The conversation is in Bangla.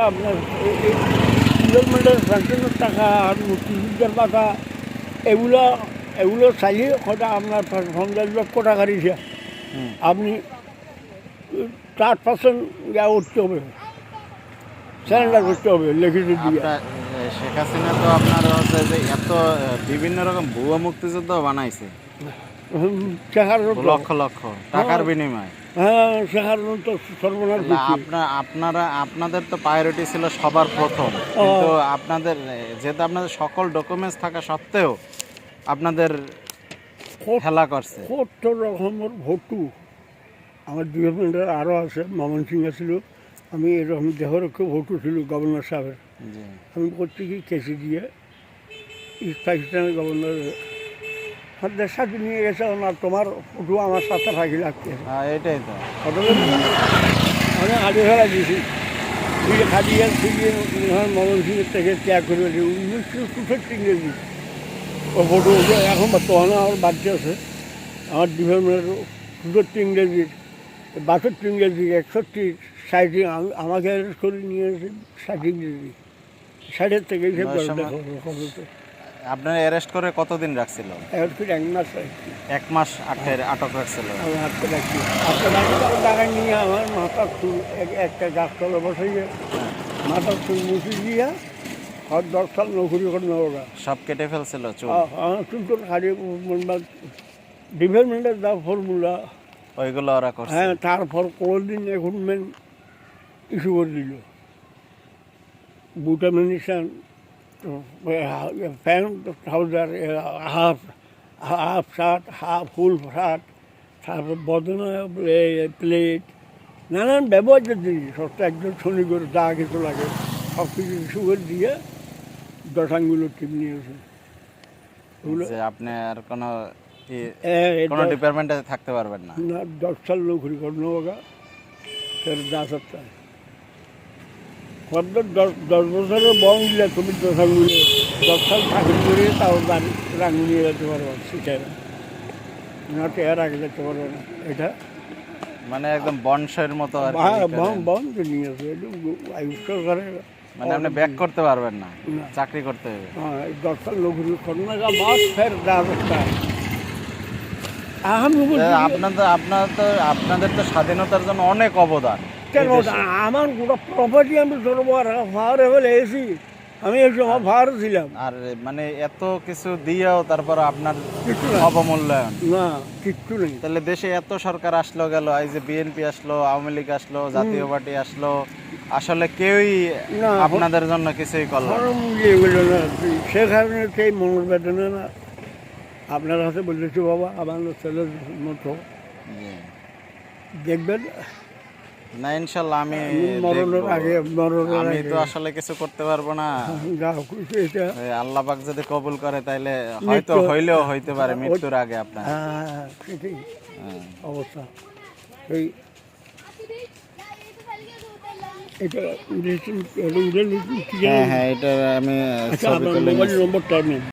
আপনার ইনভেস্টমেন্টের পেনশনের টাকা আর মুক্তিযুদ্ধের টাকা এগুলো এগুলো চাইলে হয়তো আপনার 50 লক্ষ টাকা দিয়েছে আপনি 4% যা উঠতে হবে, স্যারেন্ডার করতে হবে লিখিত দিয়ে। শেখ হাসিনা তো আপনার হচ্ছে যে এত বিভিন্ন রকম ভুয়া মুক্তিযুদ্ধ বানাইছে লক্ষ লক্ষ টাকার বিনিময়ে। হ্যাঁ, শেখার তো সর্বনাশ। আপনাদের তো প্রায়োরিটি ছিল সবার প্রথম, কিন্তু আপনাদের যেহেতু আপনাদের সকল ডকুমেন্টস থাকা সত্ত্বেও আপনাদের খেলা করছে। 70 রকমের ভোটু আমার ডিপার্টমেন্টের আরও আছে, মামন সিং ছিল, আমি এরকম দেহরক্ষে ভোটু ছিল গভর্নর সাহেবের। আমি করছি কি কেসি দিয়ে পাকিস্তানের গভর্নর দেশ সাথে নিয়ে গেছে না, তোমার ফটো আমার সাথে থাকি লাগছে। এটাই তো আমি আগে ফেলা দিয়েছি খাদিয়ে ফিরিয়ে মমন সিংয়ের থেকে ত্যাগ করে 1964 ইংরেজি ও ফটো এখন বর্তমানে আমার বাচ্চা আছে আমার ডিপার্টমেন্টের 64 ইংরেজির 62 ইংরেজি 61 60 আমাকে অ্যারেস্ট করে নিয়ে এসে 60 ইংরেজি 60-এর থেকে আপনার অ্যারেস্ট করে কতদিন রাখছিল? 1 মাস। 1 মাস আটক রাখছিল। টাকায় নিয়ে আমার মাথার চুল একটা গাছতলা বসাইয়ে মাথার চুল মুছে দিয়ে আর 10 সাল নৌকরি করে ওরা সব কেটে ফেলছিল চুল। আমার চুল তো হারিয়ে ডিপার্টমেন্টের যা ফর্মুলা ওইগুলো ওরা করছে। হ্যাঁ, তারপর কোনোদিন একুইপমেন্ট ইস্যু করে দিল, boot ammunition, pant trouser, half shirt, full shirt, তারপর বদনা প্লেট, নানান ব্যবহার্য জিনিস সবটা একজন শনিগর যা কিছু লাগে সব কিছু ইস্যু করে দিয়ে দশাঙ্গুলো টিপ নিয়েছে। আপনি আর কোনো ডিপার্টমেন্টে থাকতে পারবেন না। 10 সাল নৌকরি করলো ওরা ফের 10 বছরের বন দিলে তুমি দশাঙ্গুলো 10 সাল চাকরি করে তাও রাঙ্গু নিয়ে যেতে পারবো, শিখায় না এর আগে যেতে পারবো না। এটা মানে একদম বংশের মতো বন্ধ নিয়েছে সরকারে, মানে আপনি ব্যাক করতে পারবেন না, চাকরি করতে হবে। হ্যাঁ, 10 সাল নৌকরি করোনা মাস ফের আপনাদের তো স্বাধীনতার জন্য অনেক অবদান। কেন আমার গোটা প্রপার্টি আমি ফাওয়ার হলে এসি আমি এসে আমার ফাওয়ার ছিলাম। আর মানে এত কিছু দিয়েও তারপর আপনার অবমূল্যায়ন না, কিচ্ছু নেই। তাহলে দেশে এত সরকার আসলো গেল, এই যে বিএনপি আসলো, আওয়ামী লীগ আসলো, জাতীয় পার্টি আসলো, আসলে কেউই আপনাদের জন্য কিছুই করলো না। সে কারণে সেই মনোবেদনা না আপনার হাতে বলেছি, বাবা আমার ছেলের মতো দেখবেন না। ইনশাল্লাহ আমি তো আসলে কিছু করতে পারবো না। আল্লাহ পাক যদি কবুল করে তাইলে হয়তো হইলেও হইতে পারে মৃত্যুর আগে আপনার। সেটাই অবস্থা। এই এটা হ্যাঁ, এটা আমি মোবাইল নম্বরটা নেই।